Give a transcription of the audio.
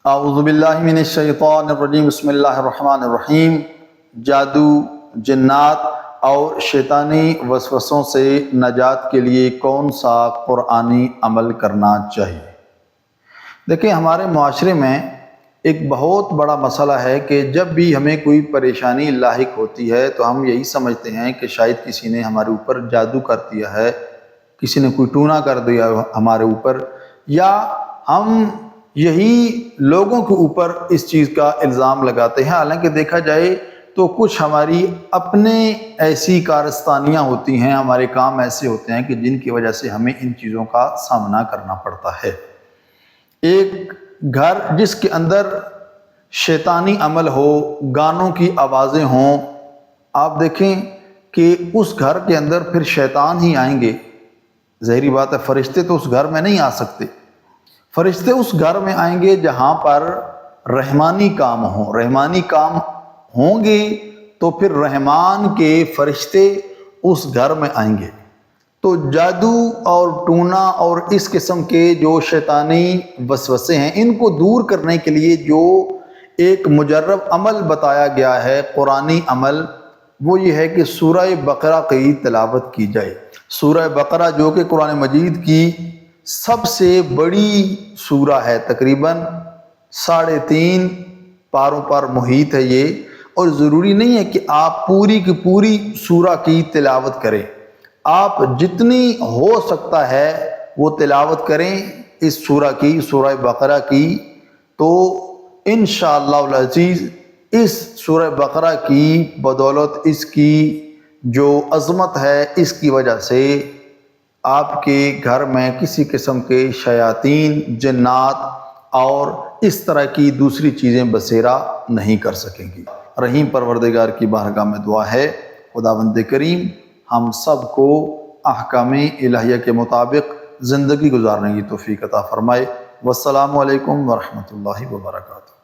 اعوذ باللہ من الشیطان الرجیم، بسم اللہ الرحمن الرحیم۔ جادو، جنات اور شیطانی وسوسوں سے نجات کے لیے کون سا قرآنی عمل کرنا چاہیے؟ دیکھیں، ہمارے معاشرے میں ایک بہت بڑا مسئلہ ہے کہ جب بھی ہمیں کوئی پریشانی لاحق ہوتی ہے تو ہم یہی سمجھتے ہیں کہ شاید کسی نے ہمارے اوپر جادو کر دیا ہے، کسی نے کوئی ٹونا کر دیا ہمارے اوپر، یا ہم یہی لوگوں کے اوپر اس چیز کا الزام لگاتے ہیں۔ حالانکہ دیکھا جائے تو کچھ ہماری اپنے ایسی کارستانیاں ہوتی ہیں، ہمارے کام ایسے ہوتے ہیں کہ جن کی وجہ سے ہمیں ان چیزوں کا سامنا کرنا پڑتا ہے۔ ایک گھر جس کے اندر شیطانی عمل ہو، گانوں کی آوازیں ہوں، آپ دیکھیں کہ اس گھر کے اندر پھر شیطان ہی آئیں گے۔ ظاہری بات ہے، فرشتے تو اس گھر میں نہیں آ سکتے۔ فرشتے اس گھر میں آئیں گے جہاں پر رحمانی کام ہوں، رحمانی کام ہوں گے تو پھر رحمان کے فرشتے اس گھر میں آئیں گے۔ تو جادو اور ٹونا اور اس قسم کے جو شیطانی وسوسے ہیں، ان کو دور کرنے کے لیے جو ایک مجرب عمل بتایا گیا ہے، قرآنی عمل، وہ یہ ہے کہ سورہ بقرہ کی تلاوت کی جائے۔ سورہ بقرہ جو کہ قرآن مجید کی سب سے بڑی سورہ ہے، تقریباً 3.5 پاروں پر محیط ہے یہ، اور ضروری نہیں ہے کہ آپ پوری کی پوری سورہ کی تلاوت کریں۔ آپ جتنی ہو سکتا ہے وہ تلاوت کریں اس سورہ کی، سورہ بقرہ کی، تو انشاءاللہ العزیز اس سورہ بقرہ کی بدولت، اس کی جو عظمت ہے، اس کی وجہ سے آپ کے گھر میں کسی قسم کے شیاطین، جنات اور اس طرح کی دوسری چیزیں بسیرا نہیں کر سکیں گی۔ رحیم پروردگار کی بارگاہ میں دعا ہے، خداوند کریم ہم سب کو احکام الہیہ کے مطابق زندگی گزارنے کی توفیق عطا فرمائے۔ والسلام علیکم ورحمۃ اللہ وبرکاتہ۔